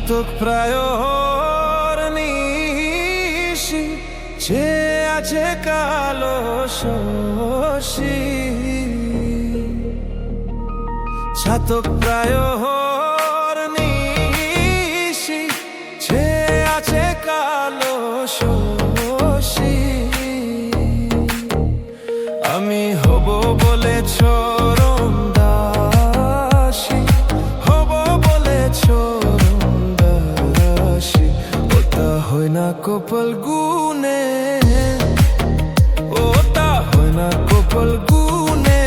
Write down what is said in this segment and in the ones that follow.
ঘাতক প্রায় নিশি যে আছে কালো শশী, ঘাতক প্রায় নিশি যে আছে কালো শশী। আমি হব বলে চরণ দাসী, হব বলে চরণ দাসী, ওটা হয় না কপাল গুনে, ওটা হয় না কপাল গুনে।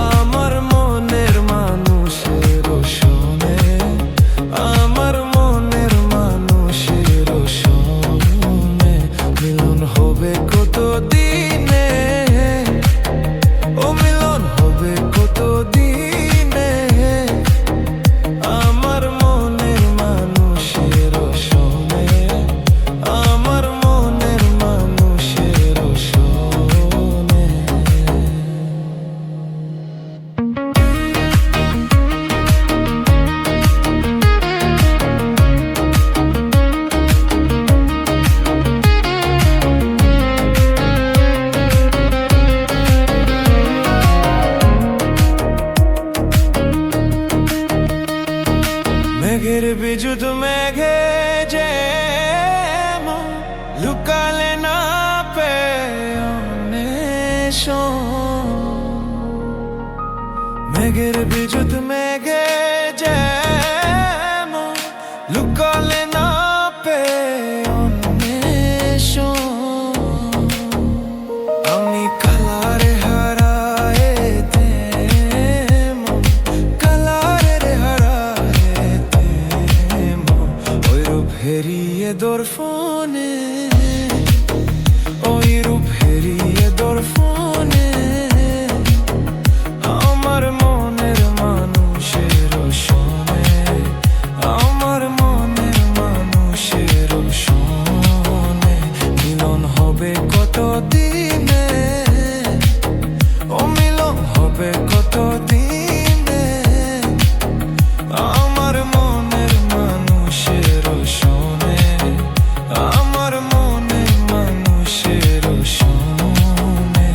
আমার মনের মানুষের শোনে, আমার মনের মানুষের শোনে, মিলন হবে কত দিনে, ও মিলন হবে কত দিনে। আমার মনের মানুষের শোনে, আমার মনের মানুষের শোনে। মেঘের বিদ্যুৎ মেঘে যেমন লুকালে না পেয়নেশন, মেঘের বিদ্যুৎ মেঘে যেমন লুকালে না পেয়নেশন। আমি কালারে হারায়ে তেমন, কালারে হারায়ে তেমন, ওই রূপ হেরিয়ে দর্পণে, ওই রূপ হেরিয়ে দর্পণে। আমার মনের মানুষের শোনে, আমার মনের মানুষের শোনে, মিলন হবে কত দিনে, ও মিলন হবে কত দিনে। আমার মনের মানুষের শোনে, আমার মনের মানুষের শোনে।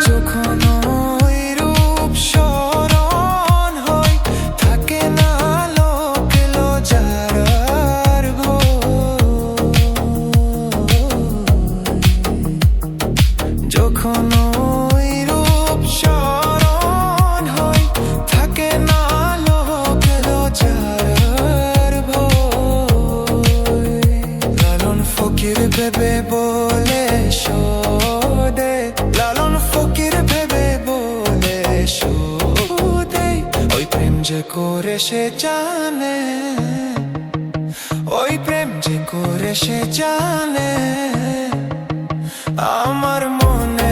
যখন ওই রূপ স্মরণ হয়, থাকে না লোক লজ্জার ভয়। যখন ওই রূপ স্মরণ হয়, থাকে না লোক লজ্জার ভয়। লালন ফকির ভেবে বলে শোধে, লালন ফকির ভেবে বলে শোধে, ওই প্রেম যে করে সে জানে, ওই প্রেম যে করে সে জানে। আমার মনে